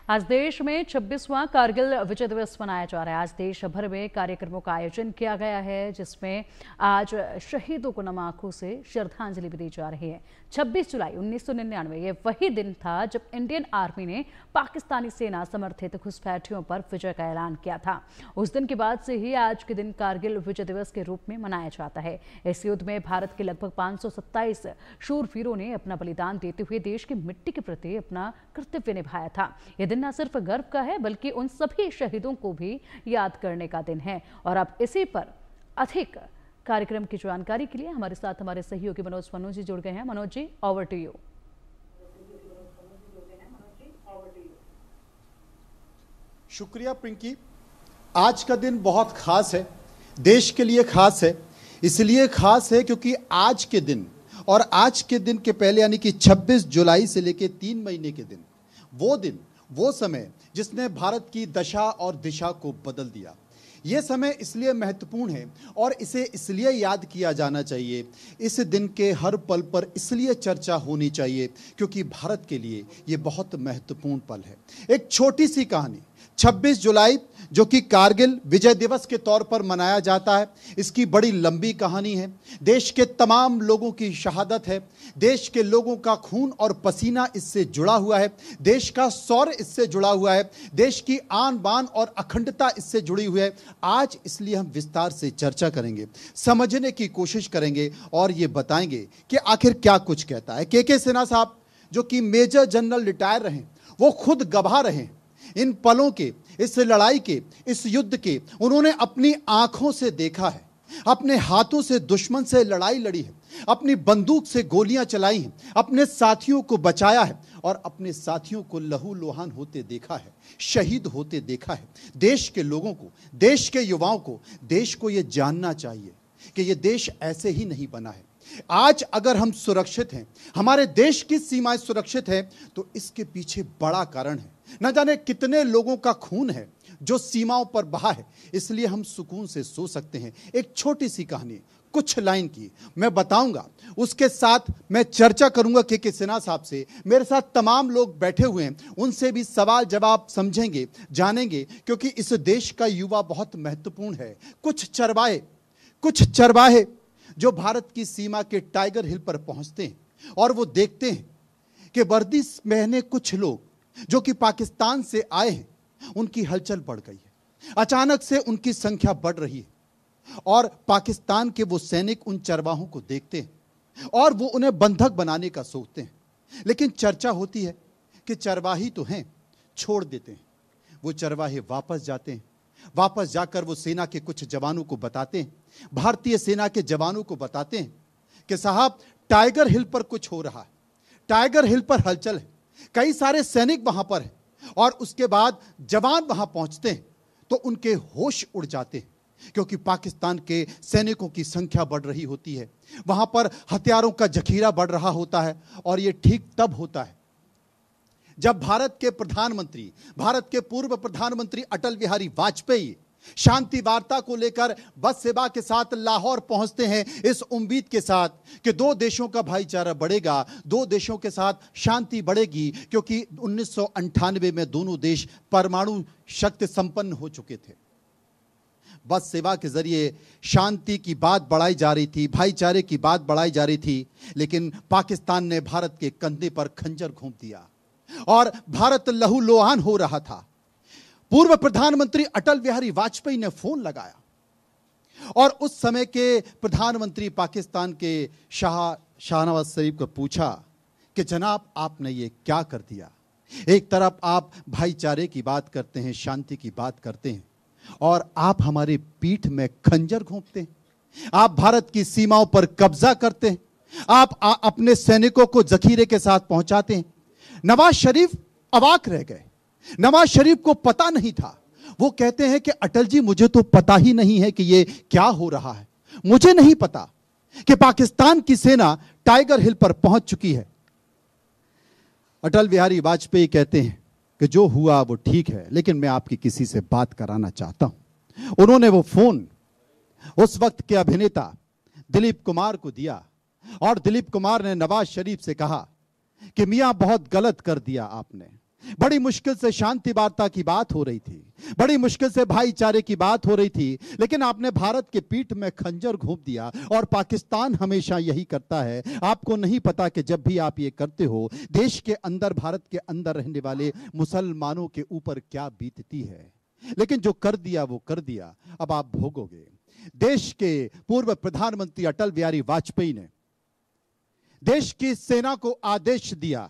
आज देश में 26वां कारगिल विजय दिवस मनाया जा रहा है। आज देश भर में कार्यक्रमों का आयोजन किया गया है, जिसमें आज शहीदों को नम आंखों से श्रद्धांजलि भी दी जा रही है। 26 जुलाई 1999 ये वही दिन था जब इंडियन आर्मी ने पाकिस्तानी सेना समर्थित घुसपैठियों पर विजय का ऐलान किया था। उस दिन के बाद से ही आज के दिन कारगिल विजय दिवस के रूप में मनाया जाता है। इस युद्ध में भारत के लगभग 527 शूरवीरों ने अपना बलिदान देते हुए देश की मिट्टी के प्रति अपना कर्तव्य निभाया था। यह दिन न सिर्फ गर्व का है, बल्कि उन सभी शहीदों को भी याद करने का दिन है। और अब इसी पर अधिक कार्यक्रम की जानकारी के लिए हमारे साथ हमारे सहयोगी मनोज जी जुड़ गए हैं। Manoj ji, over to you. शुक्रिया पिंकी। आज का दिन बहुत खास है, देश के लिए खास है। इसलिए खास है क्योंकि आज के दिन और आज के दिन के पहले यानी कि 26 जुलाई से लेकर 3 महीने के दिन, वो समय जिसने भारत की दशा और दिशा को बदल दिया। ये समय इसलिए महत्वपूर्ण है और इसे इसलिए याद किया जाना चाहिए, इस दिन के हर पल पर इसलिए चर्चा होनी चाहिए क्योंकि भारत के लिए ये बहुत महत्वपूर्ण पल है। एक छोटी सी कहानी, 26 जुलाई जो कि कारगिल विजय दिवस के तौर पर मनाया जाता है, इसकी बड़ी लंबी कहानी है। देश के तमाम लोगों की शहादत है, देश के लोगों का खून और पसीना इससे जुड़ा हुआ है, देश का शौर्य इससे जुड़ा हुआ है, देश की आन बान और अखंडता इससे जुड़ी हुई है। आज इसलिए हम विस्तार से चर्चा करेंगे, समझने की कोशिश करेंगे और ये बताएंगे कि आखिर क्या कुछ कहता है। के सिन्हा साहब जो कि मेजर जनरल रिटायर रहे, वो खुद गवाह रहे इन पलों के, इस लड़ाई के, इस युद्ध के। उन्होंने अपनी आंखों से देखा है, अपने हाथों से दुश्मन से लड़ाई लड़ी है, अपनी बंदूक से गोलियां चलाई हैं, अपने साथियों को बचाया है और अपने साथियों को लहूलुहान होते देखा है, शहीद होते देखा है। देश के लोगों को, देश के युवाओं को, देश को यह जानना चाहिए कि यह देश ऐसे ही नहीं बना है। आज अगर हम सुरक्षित हैं, हमारे देश की सीमाएं सुरक्षित हैं, तो इसके पीछे बड़ा कारण है। न जाने कितने लोगों का खून है जो सीमाओं पर बहा है, इसलिए हम सुकून से सो सकते हैं। एक छोटी सी कहानी, कुछ लाइन की मैं बताऊंगा, उसके साथ मैं चर्चा करूंगा के सिन्हा साहब से। मेरे साथ तमाम लोग बैठे हुए हैं, उनसे भी सवाल जवाब समझेंगे, जानेंगे, क्योंकि इस देश का युवा बहुत महत्वपूर्ण है। कुछ चरवाहे जो भारत की सीमा के टाइगर हिल पर पहुंचते हैं और वो देखते हैं कि वर्दी पहने कुछ लोग जो कि पाकिस्तान से आए हैं, उनकी हलचल बढ़ गई है। अचानक से उनकी संख्या बढ़ रही है और पाकिस्तान के वो सैनिक उन चरवाहों को देखते हैं और वो उन्हें बंधक बनाने का सोचते हैं। लेकिन चर्चा होती है कि चरवाही तो हैं, छोड़ देते हैं। वो चरवाहे वापस जाते हैं, वापस जाकर वो सेना के कुछ जवानों को बताते हैं, भारतीय सेना के जवानों को बताते हैं कि साहब टाइगर हिल पर कुछ हो रहा है, टाइगर हिल पर हलचल है, कई सारे सैनिक वहां पर हैं। और उसके बाद जवान वहां पहुंचते हैं तो उनके होश उड़ जाते हैं, क्योंकि पाकिस्तान के सैनिकों की संख्या बढ़ रही होती है, वहां पर हथियारों का जखीरा बढ़ रहा होता है। और यह ठीक तब होता है जब भारत के पूर्व प्रधानमंत्री अटल बिहारी वाजपेयी शांति वार्ता को लेकर बस सेवा के साथ लाहौर पहुंचते हैं, इस उम्मीद के साथ कि दो देशों का भाईचारा बढ़ेगा, दो देशों के साथ शांति बढ़ेगी, क्योंकि 1998 में दोनों देश परमाणु शक्ति संपन्न हो चुके थे। बस सेवा के जरिए शांति की बात बढ़ाई जा रही थी, भाईचारे की बात बढ़ाई जा रही थी, लेकिन पाकिस्तान ने भारत के कंधे पर खंजर घोंप दिया और भारत लहूलुहान हो रहा था। पूर्व प्रधानमंत्री अटल बिहारी वाजपेयी ने फोन लगाया और उस समय के प्रधानमंत्री पाकिस्तान के शाहनवाज शरीफ को पूछा कि जनाब आपने ये क्या कर दिया। एक तरफ आप भाईचारे की बात करते हैं, शांति की बात करते हैं, और आप हमारे पीठ में खंजर घोंपते हैं, आप भारत की सीमाओं पर कब्जा करते हैं, आप अपने सैनिकों को जखीरे के साथ पहुंचाते हैं। नवाज शरीफ अवाक रह गए, नवाज शरीफ को पता नहीं था। वो कहते हैं कि अटल जी मुझे तो पता ही नहीं है कि ये क्या हो रहा है, मुझे नहीं पता कि पाकिस्तान की सेना टाइगर हिल पर पहुंच चुकी है। अटल बिहारी वाजपेयी कहते हैं कि जो हुआ वो ठीक है, लेकिन मैं आपकी किसी से बात कराना चाहता हूं। उन्होंने वो फोन उस वक्त के अभिनेता दिलीप कुमार को दिया और दिलीप कुमार ने नवाज शरीफ से कहा कि मियां बहुत गलत कर दिया आपने, बड़ी मुश्किल से शांति वार्ता की बात हो रही थी, बड़ी मुश्किल से भाईचारे की बात हो रही थी, लेकिन आपने भारत के पीठ में खंजर घोंप दिया। और पाकिस्तान हमेशा यही करता है। आपको नहीं पता कि जब भी आप ये करते हो, देश के अंदर, भारत के अंदर रहने वाले मुसलमानों के ऊपर क्या बीतती है। लेकिन जो कर दिया वो कर दिया, अब आप भोगोगे। देश के पूर्व प्रधानमंत्री अटल बिहारी वाजपेयी ने देश की सेना को आदेश दिया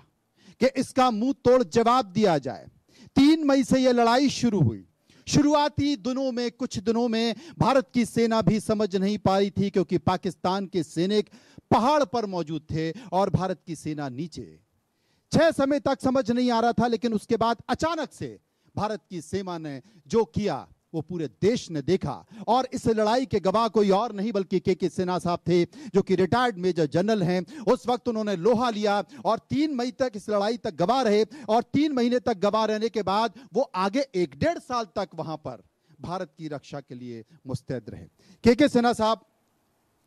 कि इसका मुंह तोड़ जवाब दिया जाए। 3 मई से यह लड़ाई शुरू हुई। शुरुआती दिनों में, कुछ दिनों में भारत की सेना भी समझ नहीं पा रही थी, क्योंकि पाकिस्तान के सैनिक पहाड़ पर मौजूद थे और भारत की सेना नीचे। 6 समय तक समझ नहीं आ रहा था, लेकिन उसके बाद अचानक से भारत की सेना ने जो किया वो पूरे देश ने देखा। और इस लड़ाई के गवाह कोई और नहीं बल्कि के सिन्हा साहब थे, जो कि रिटायर्ड मेजर जनरल हैं। उस वक्त उन्होंने लोहा लिया और 3 मई तक इस लड़ाई तक गवाह रहे। और 3 महीने तक गवाह रहने के बाद वो आगे 1-1.5 साल तक वहां पर भारत की रक्षा के लिए मुस्तैद रहे। के सिन्हा साहब,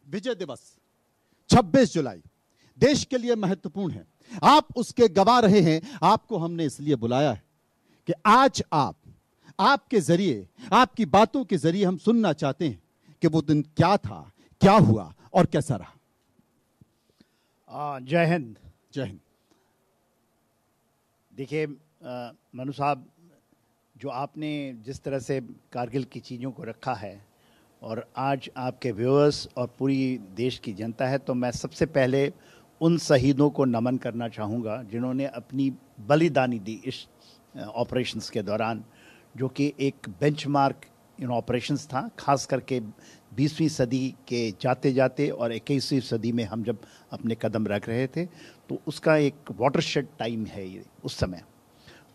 विजय दिवस 26 जुलाई देश के लिए महत्वपूर्ण है। आप उसके गवाह रहे हैं। आपको हमने इसलिए बुलाया है कि आज आपके जरिए, आपकी बातों के जरिए हम सुनना चाहते हैं कि वो दिन क्या था, क्या हुआ और कैसा रहा। जय हिंद। जय हिंद। देखिए मनु साहब, जो आपने जिस तरह से कारगिल की चीज़ों को रखा है और आज आपके व्यूअर्स और पूरी देश की जनता है, तो मैं सबसे पहले उन शहीदों को नमन करना चाहूँगा जिन्होंने अपनी बलिदानी दी इस ऑपरेशंस के दौरान, जो कि एक बेंचमार्क ऑपरेशंस था, खास करके 20वीं सदी के जाते जाते और 21वीं सदी में हम जब अपने कदम रख रहे थे, तो उसका एक वाटरशेड टाइम है ये। उस समय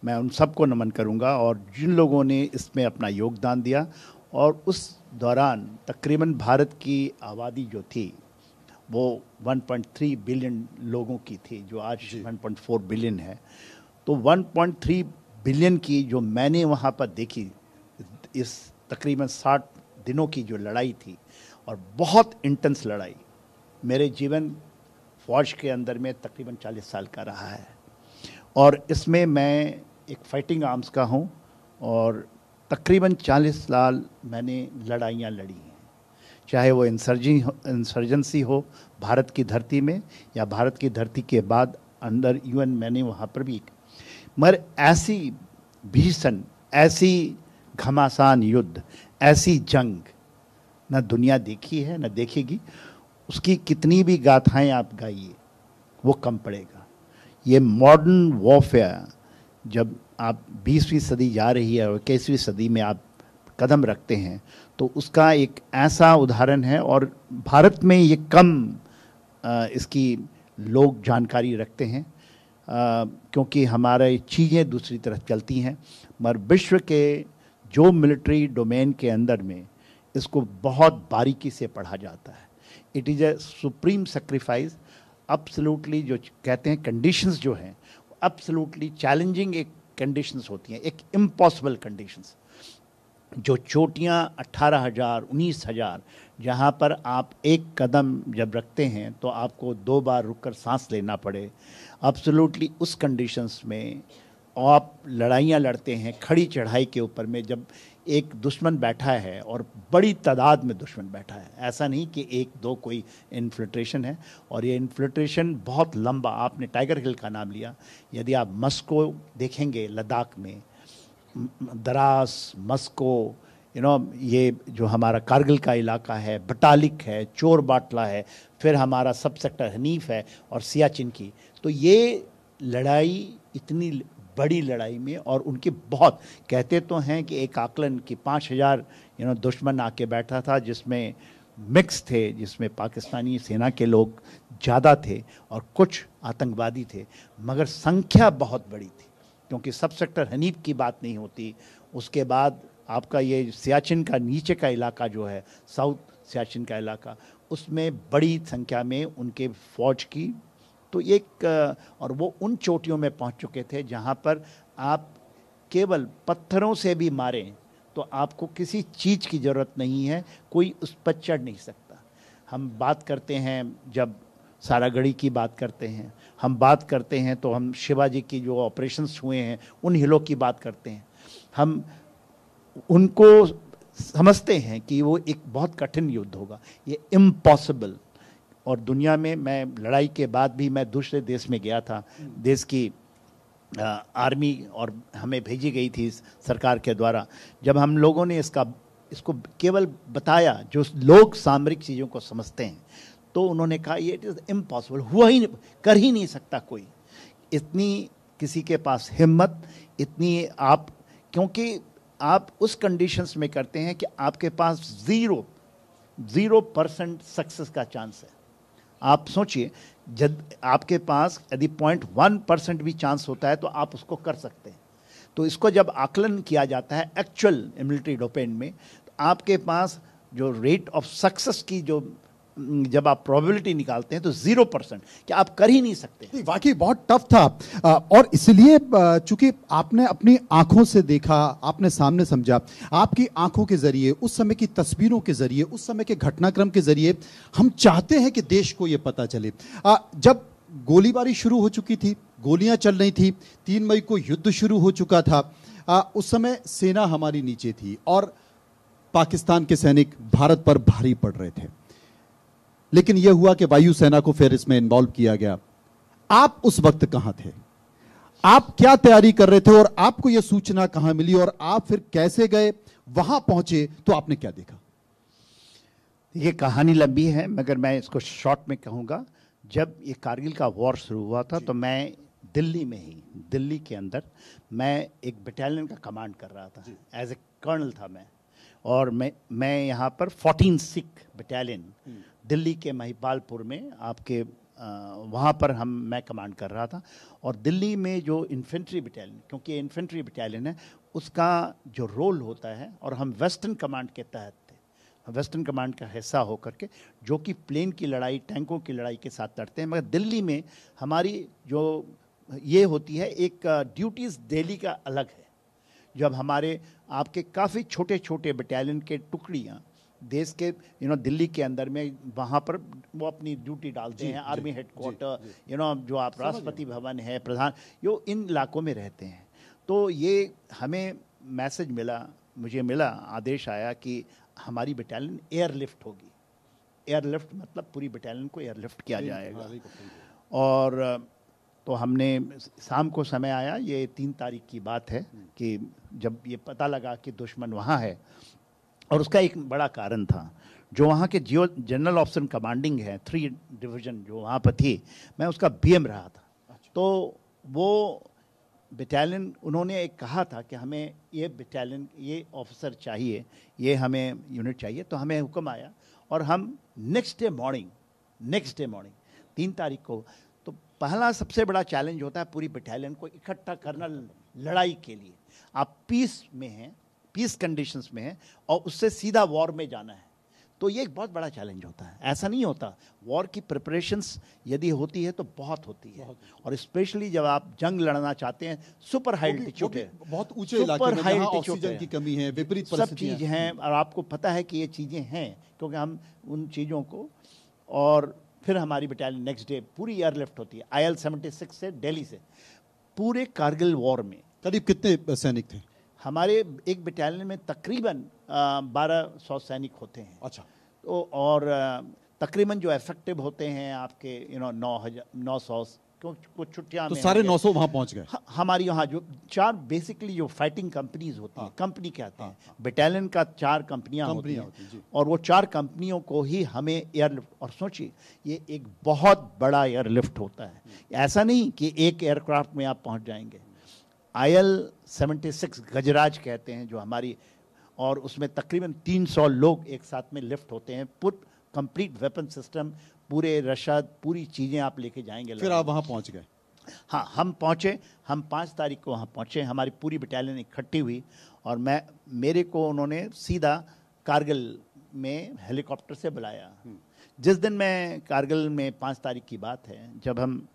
मैं उन सबको नमन करूंगा और जिन लोगों ने इसमें अपना योगदान दिया। और उस दौरान तकरीबन भारत की आबादी जो थी वो 1.3 बिलियन लोगों की थी, जो आज 1.4 बिलियन है। तो 1.3 बिलियन की जो मैंने वहाँ पर देखी, इस तकरीबन 60 दिनों की जो लड़ाई थी, और बहुत इंटेंस लड़ाई, मेरे जीवन फौज के अंदर में तकरीबन 40 साल का रहा है। और इसमें मैं एक फाइटिंग आर्म्स का हूँ और तकरीबन 40 साल मैंने लड़ाइयाँ लड़ी हैं, चाहे वो इंसर्जेंसी हो भारत की धरती में या भारत की धरती के बाद अंदर यूएन, मैंने वहाँ पर भी। मगर ऐसी भीषण, ऐसी घमासान युद्ध, ऐसी जंग न दुनिया देखी है न देखेगी। उसकी कितनी भी गाथाएं आप गाइए वो कम पड़ेगा। ये मॉडर्न वॉरफेयर, जब आप 20वीं सदी जा रही है और 21वीं सदी में आप कदम रखते हैं, तो उसका एक ऐसा उदाहरण है। और भारत में ये कम इसकी लोग जानकारी रखते हैं, क्योंकि हमारे चीज़ें दूसरी तरफ चलती हैं। मगर विश्व के जो मिलिट्री डोमेन के अंदर में इसको बहुत बारीकी से पढ़ा जाता है। It is a supreme sacrifice. Absolutely जो कहते हैं कंडीशंस जो हैं, एब्सोल्युटली चैलेंजिंग एक कंडीशंस होती हैं, एक इम्पॉसिबल कंडीशंस। जो चोटियाँ 18,000, 19,000, जहाँ पर आप एक कदम जब रखते हैं तो आपको 2 बार रुककर सांस लेना पड़े, एब्सोल्युटली उस कंडीशंस में आप लड़ाइयाँ लड़ते हैं खड़ी चढ़ाई के ऊपर में, जब एक दुश्मन बैठा है और बड़ी तादाद में दुश्मन बैठा है। ऐसा नहीं कि 1-2 कोई इन्फिल्ट्रेशन है, और ये इन्फिल्ट्रेशन बहुत लंबा। आपने टाइगर हिल का नाम लिया, यदि आप मस्को देखेंगे, लद्दाख में द्रास, मस्को, ये जो हमारा कारगिल का इलाका है, बटालिक है, चोर बाटला है, फिर हमारा सब सेक्टर हनीफ है और सियाचिन की। तो ये लड़ाई इतनी बड़ी लड़ाई में, और उनके बहुत कहते तो हैं कि एक आकलन कि 5,000 दुश्मन आके बैठा था, जिसमें मिक्स थे, जिसमें पाकिस्तानी सेना के लोग ज़्यादा थे और कुछ आतंकवादी थे, मगर संख्या बहुत बड़ी थी, क्योंकि सब सेक्टर हनीफ की बात नहीं होती। उसके बाद आपका ये सियाचिन का नीचे का इलाका जो है, साउथ सियाचिन का इलाका, उसमें बड़ी संख्या में उनके फौज की। तो एक और वो उन चोटियों में पहुंच चुके थे जहां पर आप केवल पत्थरों से भी मारें तो आपको किसी चीज़ की ज़रूरत नहीं है, कोई उस पर चढ़ नहीं सकता। हम बात करते हैं जब सारागढ़ी की बात करते हैं, हम बात करते हैं तो हम शिवाजी की जो ऑपरेशंस हुए हैं उन हिलों की बात करते हैं। हम उनको समझते हैं कि वो एक बहुत कठिन युद्ध होगा, ये इम्पॉसिबल। और दुनिया में मैं लड़ाई के बाद भी मैं दूसरे देश में गया था, देश की आर्मी और हमें भेजी गई थी सरकार के द्वारा। जब हम लोगों ने इसको केवल बताया, जो लोग सामरिक चीज़ों को समझते हैं, तो उन्होंने कहा ये इट इज़ इम्पॉसिबल, कर ही नहीं सकता कोई। इतनी किसी के पास हिम्मत, इतनी आप, क्योंकि आप उस कंडीशंस में करते हैं कि आपके पास 0% सक्सेस का चांस है। आप सोचिए, जब आपके पास यदि 0.1% भी चांस होता है तो आप उसको कर सकते हैं। तो इसको जब आकलन किया जाता है एक्चुअल मिलिट्री डोमेन में, तो आपके पास जो रेट ऑफ सक्सेस की जब आप प्रोबेबिलिटी निकालते हैं तो 0%, कि आप कर ही नहीं सकते। वाकई बहुत टफ था। और इसलिए चूंकि आपने अपनी आंखों से देखा, आपने सामने समझा, आपकी आंखों के जरिए, उस समय की तस्वीरों के जरिए, उस समय के घटनाक्रम के जरिए हम चाहते हैं कि देश को यह पता चले। जब गोलीबारी शुरू हो चुकी थी, गोलियां चल रही थी, 3 मई को युद्ध शुरू हो चुका था, उस समय सेना हमारी नीचे थी और पाकिस्तान के सैनिक भारत पर भारी पड़ रहे थे। लेकिन यह हुआ कि वायुसेना को फिर इसमें इन्वॉल्व किया गया। आप उस वक्त कहां थे? आप क्या तैयारी कर रहे थे और आपको यह सूचना कहां मिली और आप फिर कैसे गए, वहां पहुंचे तो आपने क्या देखा? ये कहानी लंबी है, मगर मैं इसको शॉर्ट में कहूंगा। जब ये कारगिल का वॉर शुरू हुआ था तो मैं दिल्ली में ही, दिल्ली के अंदर मैं एक बटालियन का कमांड कर रहा था, एज ए कर्नल था मैं। और मैं यहाँ पर 14 सिख बटालियन दिल्ली के महिपालपुर में आपके वहाँ पर मैं कमांड कर रहा था। और दिल्ली में जो इन्फेंट्री बटालियन, क्योंकि इन्फेंट्री बटालियन है, उसका जो रोल होता है, और हम वेस्टर्न कमांड के तहत थे, वेस्टर्न कमांड का हिस्सा होकर के, जो कि प्लेन की लड़ाई, टैंकों की लड़ाई के साथ लड़ते हैं। मगर दिल्ली में हमारी जो ये होती है, एक ड्यूटीज़ दिल्ली का अलग है। जब हमारे आपके काफ़ी छोटे छोटे बटालियन के टुकड़ियाँ देश के दिल्ली के अंदर में, वहाँ पर वो अपनी ड्यूटी डालते हैं। आर्मी हेडक्वार्टर, जो आप राष्ट्रपति भवन है, प्रधान, जो इन इलाकों में रहते हैं। तो ये हमें मैसेज मिला, मुझे मिला, आदेश आया कि हमारी बटालियन एयरलिफ्ट होगी। एयरलिफ्ट मतलब पूरी बटालियन को एयरलिफ्ट किया जाएगा। और तो हमने, शाम को समय आया, ये 3 तारीख की बात है, कि जब ये पता लगा कि दुश्मन वहाँ है। और उसका एक बड़ा कारण था, जो वहाँ के जनरल ऑफिसर कमांडिंग है, 3 डिवीज़न जो वहाँ पर थी, मैं उसका बीएम रहा था। तो वो बटालियन, उन्होंने एक कहा था कि हमें ये बटालियन, ये ऑफिसर चाहिए, ये हमें यूनिट चाहिए। तो हमें हुक्म आया और हम नेक्स्ट डे मॉर्निंग 3 तारीख को, तो पहला सबसे बड़ा चैलेंज होता है पूरी बटालियन को इकट्ठा करना लड़ाई के लिए। आप पीस में हैं, पीस कंडीशंस में हैं, और उससे सीधा वॉर में जाना है। तो ये एक बहुत बड़ा चैलेंज होता है। ऐसा नहीं होता, वॉर की प्रिपरेशंस यदि होती है तो बहुत होती है, और स्पेशली जब आप जंग लड़ना चाहते हैं, सुपर हाई एल्टीट्यूड है, बहुत ऊंचे इलाके में जहां ऑक्सीजन की कमी है, विपरीत सब चीज़ हैं, और आपको पता है कि ये चीज़ें हैं, क्योंकि हम उन चीज़ों को। और फिर हमारी बटालियन नेक्स्ट डे पूरी एयरलिफ्ट होती है, IL-76 से, दिल्ली से। पूरे कारगिल वॉर में करीब कितने सैनिक थे? हमारे एक बटालियन में तकरीबन 1200 सैनिक होते हैं। अच्छा। तो और तकरीबन जो इफेक्टिव होते हैं आपके 900, कुछ छुट्टियां तो में सारे 900 वहां पहुंच गए। हमारी यहाँ जो 4 बेसिकली जो फाइटिंग कंपनीज होती हैं, कंपनी कहते हैं, बटालियन का 4 कंपनियां होती हैं, और वो 4 कंपनियों को ही हमें एयरलिफ्ट। और सोचिए, ये एक बहुत बड़ा एयरलिफ्ट होता है, ऐसा नहीं कि एक एयरक्राफ्ट में आप पहुंच जाएंगे। IL-76 गजराज कहते हैं जो हमारी, और उसमें तकरीबन 300 लोग एक साथ में लिफ्ट होते हैं। कंप्लीट वेपन सिस्टम, पूरे रशद, पूरी चीज़ें आप लेके जाएंगे। फिर आप वहाँ पहुँच गए? हाँ, हम पहुँचे, हम 5 तारीख को वहाँ पहुँचे। हमारी पूरी बटालियन इकट्ठी हुई, और मेरे को उन्होंने सीधा कारगिल में हेलीकॉप्टर से बुलाया। जिस दिन मैं कारगिल में 5 तारीख की बात है, जब हम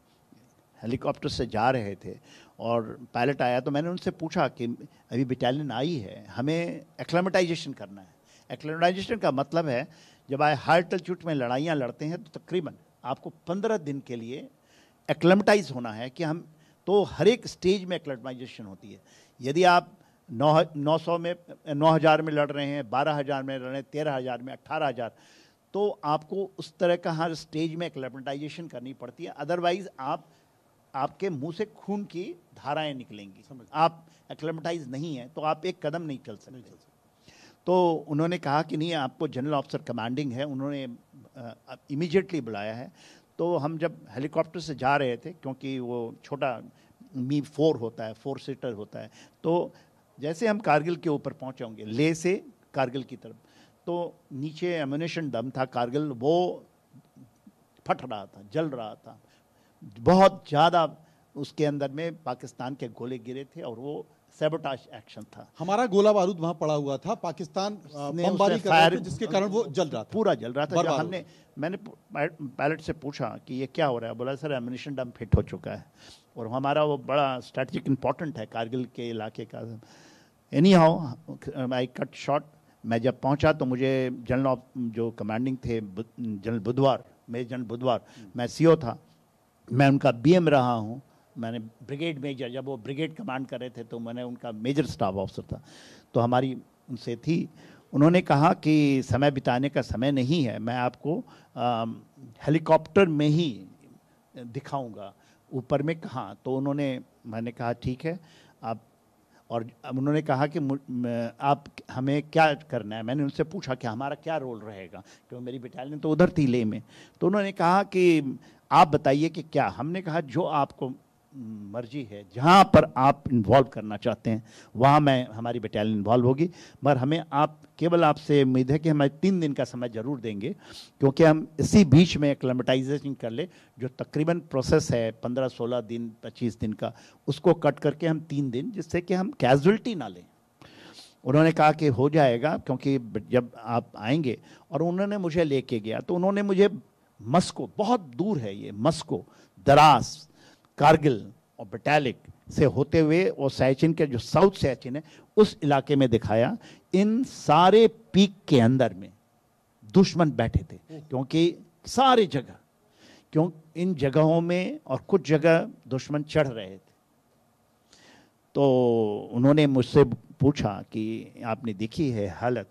हेलीकॉप्टर से जा रहे थे और पायलट आया, तो मैंने उनसे पूछा कि अभी बटालियन आई है, हमें एक्लेमेटाइजेशन करना है। एक्लेमेटाइजेशन का मतलब है, जब हाई एल्टीट्यूड में लड़ाइयाँ लड़ते हैं तो तकरीबन आपको 15 दिन के लिए एक्लेमेटाइज होना है कि हम, तो हर एक स्टेज में एक्लेमेटाइजेशन होती है। यदि आप 900 में 9000 में लड़ रहे हैं, 12000 में लड़ रहे हैं, 13000 में, 18000, तो आपको उस तरह का हर स्टेज में एक्लेमेटाइजेशन करनी पड़ती है। अदरवाइज आपके मुंह से खून की धाराएं निकलेंगी। आप एक्लेमेटाइज नहीं है तो आप एक कदम नहीं चल सकते। तो उन्होंने कहा कि नहीं, आपको जनरल ऑफिसर कमांडिंग है, उन्होंने इमीडिएटली बुलाया है। तो हम जब हेलीकॉप्टर से जा रहे थे, क्योंकि वो छोटा Mi-4 होता है, 4 सीटर होता है, तो जैसे हम कारगिल के ऊपर पहुंचे होंगे, लेह से कारगिल की तरफ, तो नीचे एम्यूनेशन डम था कारगिल, वो फट रहा था, जल रहा था, बहुत ज़्यादा उसके अंदर में पाकिस्तान के गोले गिरे थे और वो सैबोटाज एक्शन था। हमारा गोला बारूद वहां पड़ा हुआ था, पाकिस्तान बमबारी कर रहा था, जिसके कारण वो जल रहा था, पूरा जल रहा था। जब मैंने पायलट से पूछा कि ये क्या हो रहा है, बोला सर एम्यूनेशन डम फिट हो चुका है और हमारा वो बड़ा स्ट्रेटेजिक इंपॉर्टेंट है कारगिल के इलाके का। Any how I cut short. मैं जब पहुंचा तो मुझे जनरल जो कमांडिंग थे जनरल बुधवार, मेजर जनरल बुधवार, मैं सीओ था, मैं उनका बीएम रहा हूं, मैंने ब्रिगेड मेजर, जब वो ब्रिगेड कमांड कर रहे थे तो मैंने उनका मेजर स्टाफ ऑफिसर था, तो हमारी उनसे थी। उन्होंने कहा कि समय बिताने का समय नहीं है, मैं आपको हेलीकॉप्टर में ही दिखाऊंगा, ऊपर में कहाँ। तो मैंने कहा ठीक है आप, और उन्होंने कहा कि आप हमें क्या करना है। मैंने उनसे पूछा कि हमारा क्या रोल रहेगा, क्योंकि मेरी बटालियन तो उधर थी लेह में। तो उन्होंने कहा कि आप बताइए कि क्या। हमने कहा जो आपको मर्जी है, जहाँ पर आप इन्वॉल्व करना चाहते हैं वहाँ हमारी बटालियन इन्वॉल्व होगी, मगर हमें केवल आपसे उम्मीद है कि हमें 3 दिन का समय ज़रूर देंगे, क्योंकि हम इसी बीच में एक्लेमेटाइजेशन कर ले, जो तकरीबन प्रोसेस है 15-16 दिन 25 दिन का, उसको कट करके हम 3 दिन, जिससे कि हम कैजुअल्टी ना लें। उन्होंने कहा कि हो जाएगा, क्योंकि जब आप आएंगे, और उन्होंने मुझे लेके गया तो उन्होंने मुझे मस्को, बहुत दूर है ये मस्को, दरास, कारगिल और बटालिक से होते हुए और सैचिन के जो साउथ सैचिन है उस इलाके में दिखाया। इन सारे पीक के अंदर में दुश्मन बैठे थे, क्योंकि सारी जगह, इन जगहों में और कुछ जगह दुश्मन चढ़ रहे थे। तो उन्होंने मुझसे पूछा कि आपने देखी है हालत,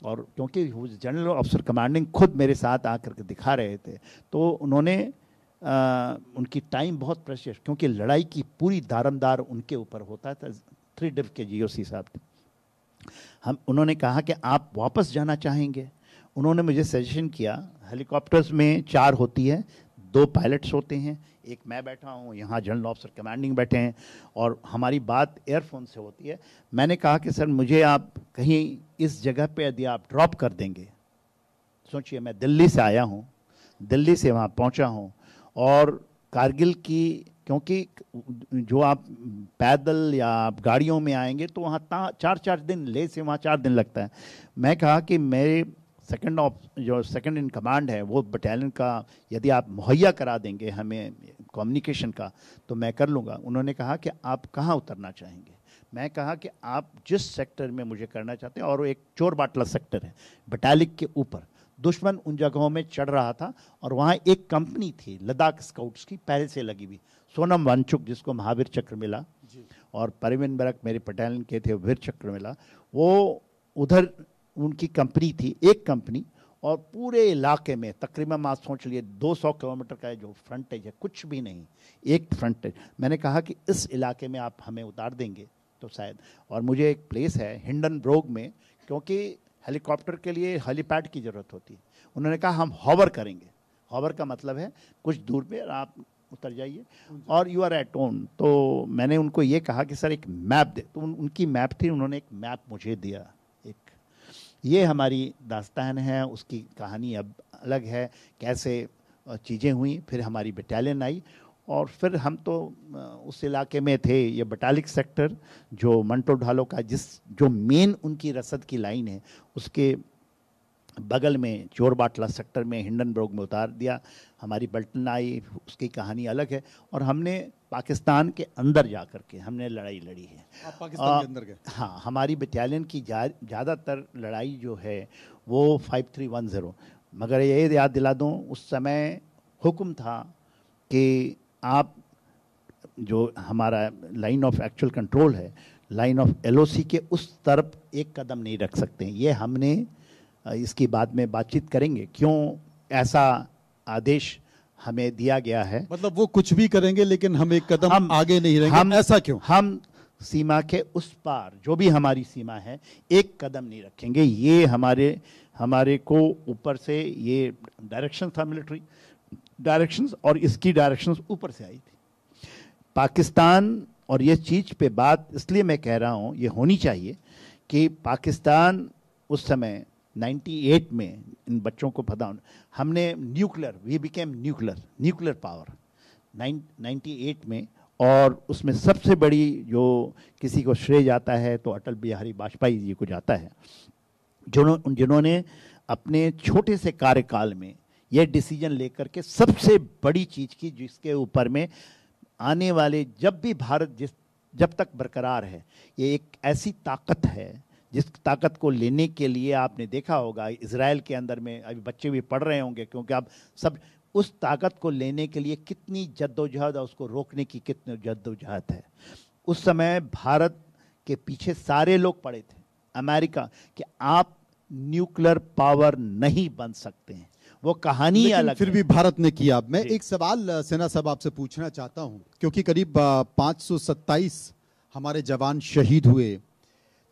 और क्योंकि जनरल ऑफिसर कमांडिंग खुद मेरे साथ आकर के दिखा रहे थे, तो उन्होंने उनकी टाइम बहुत प्रेशियस, क्योंकि लड़ाई की पूरी दारमदार उनके ऊपर होता था। 3 डिव के GOC साहब थे। उन्होंने कहा कि आप वापस जाना चाहेंगे। उन्होंने मुझे सजेशन किया, हेलीकॉप्टर्स में 4 होती है, 2 पायलट्स होते हैं, एक मैं बैठा हूँ, यहाँ जनरल ऑफिसर कमांडिंग बैठे हैं, और हमारी बात एयरफोन से होती है। मैंने कहा कि सर मुझे आप कहीं इस जगह पे यदि आप ड्रॉप कर देंगे, सोचिए मैं दिल्ली से आया हूँ, दिल्ली से वहाँ पहुँचा हूँ, और कारगिल की, क्योंकि जो आप पैदल या आप गाड़ियों में आएंगे तो वहाँ 4-4 दिन, लेह से वहाँ 4 दिन लगता है। मैं कहा कि मेरे सेकंड इन कमांड है वो बटालियन का यदि आप मुहैया करा देंगे हमें कम्युनिकेशन का, तो मैं कर लूँगा। उन्होंने कहा कि आप कहाँ उतरना चाहेंगे। मैं कहा कि आप जिस सेक्टर में मुझे करना चाहते हैं, और एक चोर बाटला सेक्टर है बटालिक के ऊपर, दुश्मन उन जगहों में चढ़ रहा था, और वहाँ एक कंपनी थी लद्दाख स्काउट्स की पहले से लगी हुई, सोनम वांगचुक जिसको महावीर चक्र मिला, और परवीन बरक मेरे बटालियन के थे, वीर चक्र मिला। वो उधर उनकी कंपनी थी, एक कंपनी, और पूरे इलाके में तकरीबन आप सोच लिए 200 किलोमीटर का जो फ्रंटेज है, कुछ भी नहीं, एक फ्रंटेज। मैंने कहा कि इस इलाके में आप हमें उतार देंगे तो शायद, और मुझे एक प्लेस है हिंडनब्रोग में, क्योंकि हेलीकॉप्टर के लिए हेलीपैड की ज़रूरत होती है। उन्होंने कहा हम हॉवर करेंगे। हॉवर का मतलब है कुछ दूर पे आप उतर जाइए और यू आर एट होम। तो मैंने उनको ये कहा कि सर एक मैप दे, तो उनकी मैप थी, उन्होंने एक मैप मुझे दिया। ये हमारी दास्तान है, उसकी कहानी अब अलग है, कैसे चीज़ें हुई। फिर हमारी बटालियन आई, और फिर हम तो उस इलाके में थे, ये बटालिक सेक्टर जो मंटो ढालो का जो मेन उनकी रसद की लाइन है, उसके बगल में चोर बाटला सेक्टर में हिंडनब्रोग में उतार दिया। हमारी बल्टन आई, उसकी कहानी अलग है, और हमने पाकिस्तान के अंदर जा कर के हमने लड़ाई लड़ी है। आप पाकिस्तान के अंदर गए? हाँ, हमारी बटालियन की ज़्यादातर लड़ाई जो है वो 5310, मगर ये याद दिला दूँ उस समय हुक्म था कि आप जो हमारा लाइन ऑफ एक्चुअल कंट्रोल है, लाइन ऑफ एलओसी के उस तरफ एक कदम नहीं रख सकते। ये हमने इसकी बाद में बातचीत करेंगे क्यों ऐसा आदेश हमें दिया गया है। मतलब वो कुछ भी करेंगे लेकिन हम एक कदम आगे नहीं रहेंगे, ऐसा क्यों? हम सीमा के उस पार जो भी हमारी सीमा है एक कदम नहीं रखेंगे। ये हमारे को ऊपर से ये डायरेक्शन था, मिलिट्री डायरेक्शंस, और इसकी डायरेक्शंस ऊपर से आई थी पाकिस्तान। और ये चीज़ पे बात इसलिए मैं कह रहा हूँ, ये होनी चाहिए कि पाकिस्तान उस समय 98 में, इन बच्चों को पता, हमने वी बिकेम न्यूक्लियर पावर 98 में। और उसमें सबसे बड़ी जो किसी को श्रेय जाता है तो अटल बिहारी वाजपेयी जी को जाता है, जिन्होंने अपने छोटे से कार्यकाल में यह डिसीजन लेकर के सबसे बड़ी चीज़ की, जिसके ऊपर में आने वाले जब भी भारत जब तक बरकरार है, ये एक ऐसी ताकत है जिस ताकत को लेने के लिए आपने देखा होगा इजराइल के अंदर में, अभी बच्चे भी पढ़ रहे होंगे क्योंकि आप सब, उस ताकत को लेने के लिए कितनी जद्दोजहद है, उसको रोकने की कितनी जद्दोजहद है। उस समय भारत के पीछे सारे लोग पड़े थे, अमेरिका, कि आप न्यूक्लियर पावर नहीं बन सकते हैं। वो कहानी अलग, फिर भी भारत ने किया। मैं एक सवाल सेना साहब आपसे पूछना चाहता हूं, क्योंकि करीब 527 हमारे जवान शहीद हुए,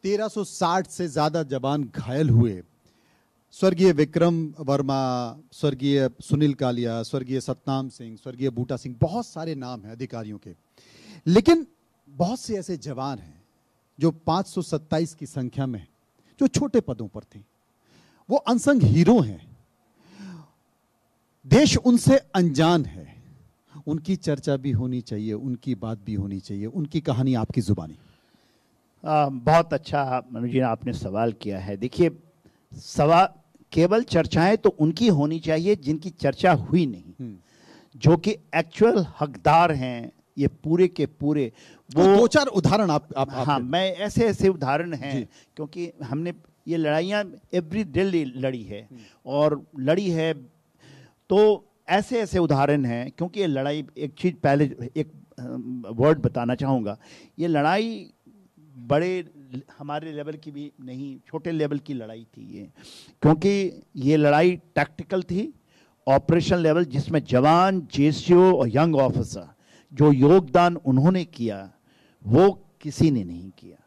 1360 से ज्यादा जवान घायल हुए। स्वर्गीय विक्रम वर्मा, स्वर्गीय सुनील कालिया, स्वर्गीय सतनाम सिंह, स्वर्गीय बूटा सिंह, बहुत सारे नाम हैं अधिकारियों के, लेकिन बहुत से ऐसे जवान हैं जो 527 की संख्या में, जो छोटे पदों पर थे, वो अनसंग हीरो हैं। देश उनसे अनजान है, उनकी चर्चा भी होनी चाहिए, उनकी बात भी होनी चाहिए, उनकी कहानी आपकी जुबानी। बहुत अच्छा मनु जी आपने सवाल किया है। देखिए, केवल चर्चाएं तो उनकी होनी चाहिए जिनकी चर्चा हुई नहीं, जो कि एक्चुअल हकदार हैं ये पूरे के पूरे। वो तो 2-4 उदाहरण आप हाँ, मैं ऐसे उदाहरण हैं, क्योंकि हमने ये लड़ाइयाँ एवरी डे लड़ी है और लड़ी है, तो ऐसे उदाहरण हैं। क्योंकि ये लड़ाई, एक चीज़ पहले एक वर्ड बताना चाहूँगा, ये लड़ाई बड़े हमारे लेवल की भी नहीं, छोटे लेवल की लड़ाई थी ये, क्योंकि ये लड़ाई टैक्टिकल थी, ऑपरेशन लेवल, जिसमें जवान, जेसीओ और यंग ऑफिसर जो योगदान उन्होंने किया वो किसी ने नहीं किया।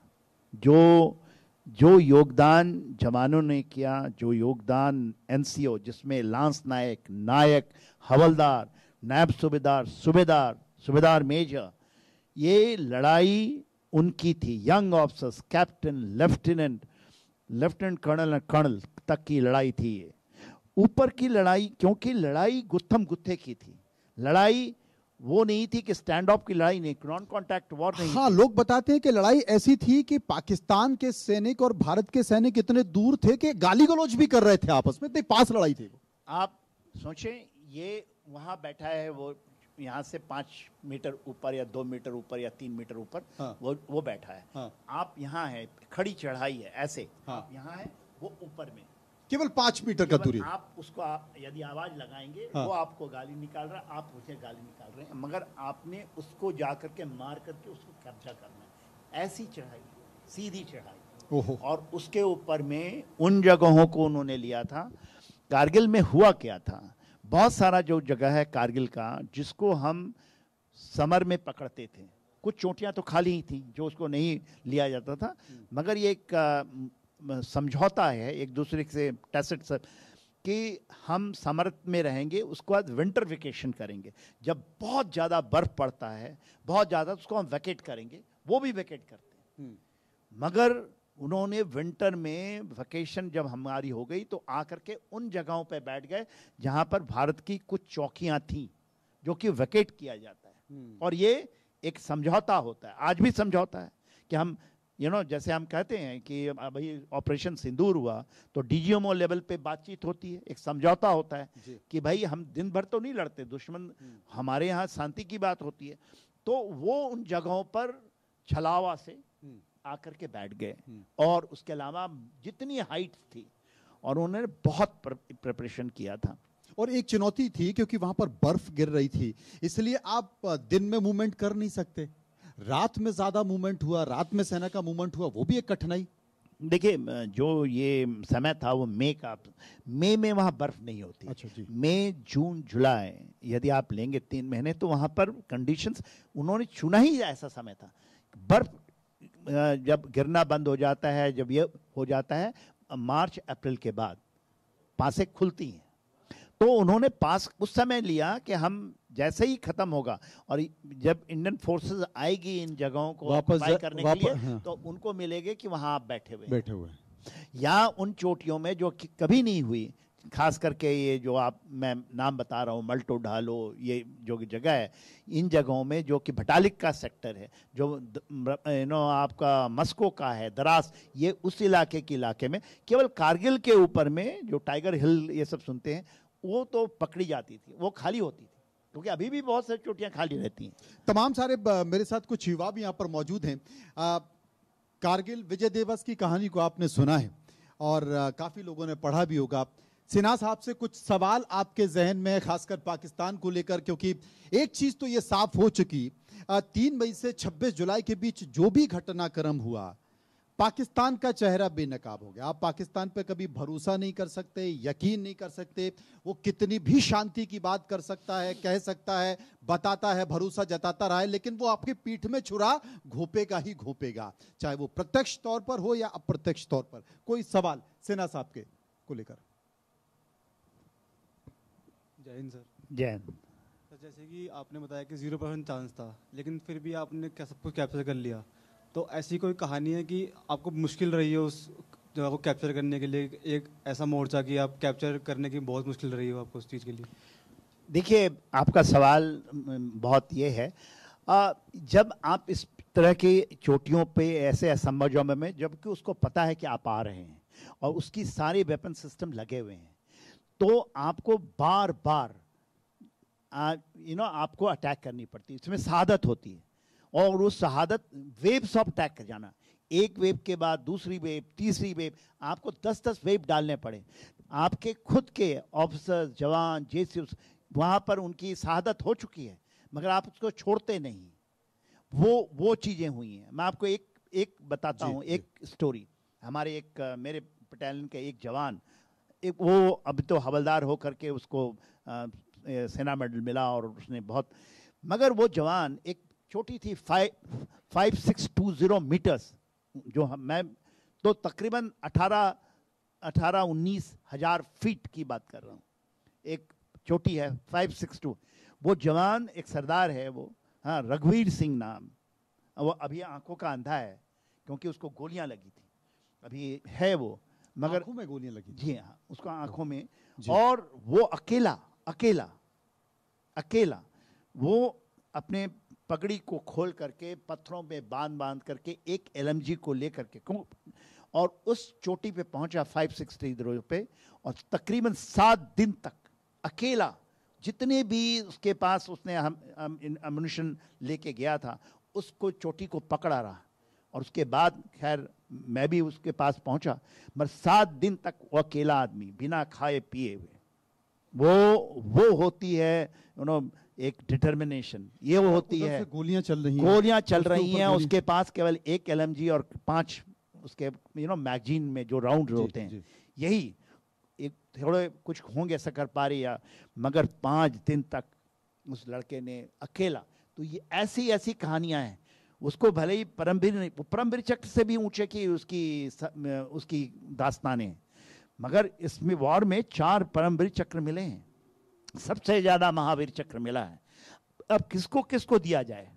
जो योगदान जवानों ने किया, जो योगदान एनसीओ, जिसमें लांस नायक, हवलदार, नायब सूबेदार मेजर, ये लड़ाई उनकी थी। Young officers, captain, lieutenant colonel तक की लड़ाई थी ये। ऊपर की लड़ाई, क्योंकि लड़ाई गुत्थम गुत्थे की थी, लड़ाई वो नहीं थी कि स्टैंड ऑफ की लड़ाई नहीं, नॉन कॉन्टैक्ट वॉर नहीं। हाँ, लोग बताते हैं कि लड़ाई ऐसी थी कि पाकिस्तान के सैनिक और भारत के सैनिक इतने दूर थे कि गाली गलौज भी कर रहे थे आपस में, इतनी पास लड़ाई थी। आप सोचें, ये वहां बैठा है, वो यहाँ से 5 मीटर ऊपर या 2 मीटर ऊपर या 3 मीटर ऊपर, हाँ, वो बैठा है, हाँ, आप यहाँ है, खड़ी चढ़ाई है ऐसे, हाँ, आप यहाँ है, वो ऊपर में केवल 5 मीटर का दूरी। आप उसको यदि आवाज लगाएंगे, हाँ, वो आपको गाली निकाल रहा है, आप उसे गाली निकाल रहे हैं, मगर आपने उसको जा करके मार करके उसको कब्जा करना है। ऐसी चढ़ाई, सीधी चढ़ाई, और उसके ऊपर में उन जगहों को उन्होंने लिया था। कारगिल में हुआ क्या था, बहुत सारा जो जगह है कारगिल का जिसको हम समर में पकड़ते थे, कुछ चोटियां तो खाली ही थी जो उसको नहीं लिया जाता था, मगर ये एक समझौता है एक दूसरे से, टैसिट से, कि हम समर में रहेंगे, उसके बाद विंटर वेकेशन करेंगे, जब बहुत ज़्यादा बर्फ पड़ता है, बहुत ज़्यादा, उसको हम वैकेट करेंगे, वो भी वैकेट करते हैं। मगर उन्होंने विंटर में वेकेशन जब हमारी हो गई तो आकर के उन जगहों पे बैठ गए जहां पर भारत की कुछ चौकियां थीं जो कि वैकेट किया जाता है। और ये एक समझौता होता है, आज भी समझौता है कि हम जैसे हम कहते हैं कि अभी ऑपरेशन सिंदूर हुआ तो डीजीएमओ लेवल पे बातचीत होती है, एक समझौता होता है कि भाई हम दिन भर तो नहीं लड़ते दुश्मन, हमारे यहाँ शांति की बात होती है। तो वो उन जगहों पर छलावा से आकर के बैठ गए, और उसके अलावा जितनी हाइट थी, और उन्होंने बहुत प्रिपरेशन किया था। और एक चुनौती थी क्योंकि वहां पर बर्फ गिर रही थी, इसलिए आप दिन में मूवमेंट कर नहीं सकते, रात में ज्यादा मूवमेंट हुआ, रात में सेना का मूवमेंट हुआ, वो भी एक कठिनाई। देखिए, जो ये समय था वो मई में वहाँ बर्फ नहीं होती। अच्छा जी। मई, जून, जुलाई यदि आप लेंगे 3 महीने, तो वहाँ पर कंडीशंस उन्होंने चुना ही ऐसा समय था। बर्फ जब गिरना बंद हो जाता है, जब ये हो जाता है मार्च अप्रैल के बाद पासें खुलती हैं, तो उन्होंने पास उस समय लिया कि हम जैसे ही खत्म होगा और जब इंडियन फोर्सेस आएगी इन जगहों को ऑक्युपाई करने के लिए, हाँ। तो उनको मिलेगे कि वहां आप बैठे हुए हैं। या उन चोटियों में जो कभी नहीं हुई, खास करके ये जो मैं नाम बता रहा हूँ, मल्टो ढालो, ये जो जगह है, इन जगहों में जो कि भटालिक का सेक्टर है, जो आपका मस्को का है, दरास, ये उस इलाके में केवल कारगिल के ऊपर में जो टाइगर हिल ये सब सुनते हैं, वो तो पकड़ी जाती थी, वो खाली होती थी, क्योंकि अभी भी बहुत सारी चोटियां खाली रहती हैं। तमाम सारे मेरे साथ कुछ युवा भी यहाँ पर मौजूद हैं। कारगिल विजय दिवस की कहानी को आपने सुना है और काफी लोगों ने पढ़ा भी होगा। सिन्हा साहब से कुछ सवाल आपके जहन में, खासकर पाकिस्तान को लेकर, क्योंकि एक चीज तो ये साफ हो चुकी, 3 मई से 26 जुलाई के बीच जो भी घटनाक्रम हुआ, पाकिस्तान का चेहरा बेनकाब हो गया। आप पाकिस्तान पे कभी भरोसा नहीं कर सकते, यकीन नहीं कर सकते। वो कितनी भी शांति की बात कर सकता है, कह सकता है, बताता है, भरोसा जताता रहा है, लेकिन वो आपकी पीठ में छुरा घोपेगा ही घोपेगा, चाहे वो प्रत्यक्ष तौर पर हो या अप्रत्यक्ष तौर पर। कोई सवाल सिन्हा साहब के को लेकर? जय हिंद सर। जय हिंद। सर, जैसे कि आपने बताया कि 0% चांस था, लेकिन फिर भी आपने सब कुछ कैप्चर कर लिया, तो ऐसी कोई कहानी है कि आपको मुश्किल रही है उस जगह को कैप्चर करने के लिए, एक ऐसा मोर्चा कि आप कैप्चर करने की बहुत मुश्किल रही हो आपको उस चीज़ के लिए? देखिए, आपका सवाल बहुत ये है, जब आप इस तरह की चोटियों पे ऐसे असंभव में, जबकि उसको पता है कि आप आ रहे हैं और उसकी सारे वेपन सिस्टम लगे हुए हैं, तो आपको बार बार आपको अटैक करनी पड़ती है, इसमें शहादत होती है, और उस शहादत वेव्स ऑफ अटैक कर जाना, एक वेव के बाद दूसरी वेव, तीसरी वेव, आपको 10-10 वेव डालने पड़े। आपके खुद के ऑफिसर्स, जवान, जेसीएस, वहाँ पर उनकी शहादत हो चुकी है, मगर आप उसको छोड़ते नहीं। वो चीज़ें हुई हैं। मैं आपको एक बताता हूँ, एक स्टोरी। हमारे मेरे बटालियन के एक जवान, वो अभी तो हवलदार हो करके उसको सेना मेडल मिला और उसने बहुत, मगर वो जवान एक छोटी थी 5620 मीटर्स, जो मैं तो तकरीबन 18-19 हजार फीट की बात कर रहा हूँ, एक छोटी है 562। वो जवान एक सरदार है, वो, हाँ, रघुवीर सिंह नाम, वो अभी आंखों का अंधा है क्योंकि उसको गोलियां लगी थी, अभी है वो, मगर आंखों में गोलियां लगी? जी हाँ, उसको आंखों में। और वो अकेला वो अपने पगड़ी को खोल करके पत्थरों में बांध करके एक एलएमजी को लेकर के और उस चोटी पे पहुंचा 5630 पे, और तकरीबन 7 दिन तक अकेला, जितने भी उसके पास उसने अम्युनिशन लेके गया था, उसको चोटी को पकड़ा रहा। और उसके बाद खैर मैं भी उसके पास पहुंचा, मगर 7 दिन तक वो अकेला आदमी बिना खाए पिए हुए, वो होती है एक डिटर्मिनेशन, ये वो होती है। गोलियां चल रही हैं, उसके पास केवल एक एलएमजी और 5 उसके मैगजीन में जो राउंड होते हैं, यही एक थोड़े कुछ होंगे शकरपारी या, मगर 5 दिन तक उस लड़के ने अकेला। तो ये ऐसी कहानियां हैं। उसको भले ही परमवीर चक्र से भी ऊंचे की उसकी दास्तानें, मगर इसमें वॉर में 4 परमवीर चक्र मिले हैं, सबसे ज्यादा महावीर चक्र मिला है। अब किसको दिया जाए?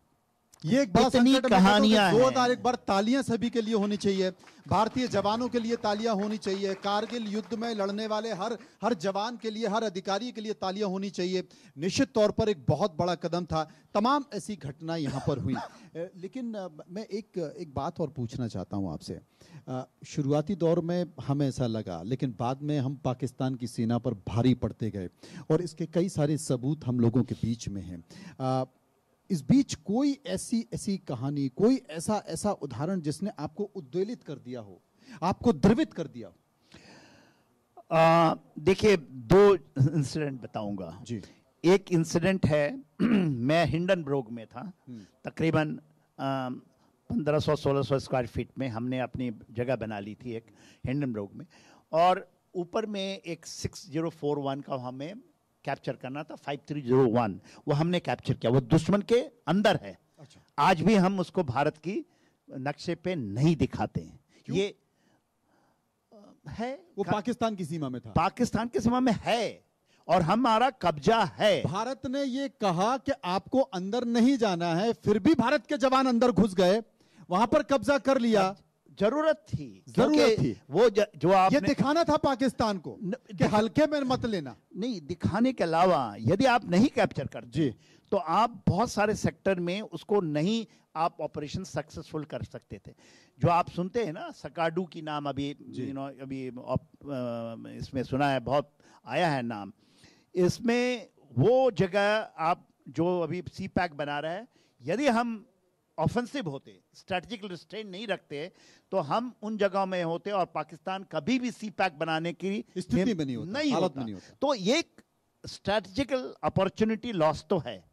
ये एक बड़ा संकट है। कहानियां हैं। जोरदार एक बार तालियां सभी के लिए होनी चाहिए, भारतीय जवानों के लिए तालियां होनी चाहिए, कारगिल युद्ध में लड़ने वाले हर जवान के लिए, हर अधिकारी के लिए तालियां होनी चाहिए। निश्चित तौर पर एक बहुत बड़ा कदम था। तमाम ऐसी घटनाएं यहां पर हुई, लेकिन मैं एक बात और पूछना चाहता हूं आपसे। शुरुआती दौर में हमें ऐसा लगा, लेकिन बाद में हम पाकिस्तान की सेना पर भारी पड़ते गए और इसके कई सारे सबूत हम लोगों के बीच में हैं। इस बीच कोई ऐसी कहानी, कोई ऐसा उदाहरण जिसने आपको उद्वेलित कर दिया हो, आपको द्रवित कर दिया देखिए, दो इंसिडेंट बताऊंगा जी। एक इंसिडेंट है मैं हिंडनब्रोग में था, तकरीबन 1500-1600 स्क्वायर फीट में हमने अपनी जगह बना ली थी एक हिंडनब्रोग में, और ऊपर में एक 6041 का हमें कैप्चर करना था, 5301 वो हमने कैप्चर किया। वो दुश्मन के अंदर है। अच्छा। आज भी हम उसको भारत की नक्शे पे नहीं दिखाते हैं। क्यों? ये है, वो पाकिस्तान की सीमा में था। पाकिस्तान की सीमा में है और हमारा कब्जा है। भारत ने ये कहा कि आपको अंदर नहीं जाना है, फिर भी भारत के जवान अंदर घुस गए, वहां पर कब्जा कर लिया। जरूरत थी, जरूरत थी। वो जो आप ये दिखाना था पाकिस्तान को कि हल्के में मत लेना। नहीं, दिखाने के अलावा यदि आप नहीं कैप्चर करते जी, तो आप बहुत सारे सेक्टर में उसको नहीं आप ऑपरेशन सक्सेसफुल कर सकते थे। जो आप सुनते हैं ना, सकाडू की नाम अभी अभी इसमें सुना है, बहुत आया है नाम। इसमें वो जगह आप जो अभी सी पैक बना रहा है, यदि हम ऑफेंसिव होते, स्ट्रेटेजिक रिस्ट्रेंट नहीं रखते, तो हम उन जगहों में होते और पाकिस्तान कभी भी सी पैक बनाने की स्थिति में नहीं होता, हालत में नहीं होता। तो ये स्ट्रेटेजिकल अपॉर्चुनिटी लॉस तो है।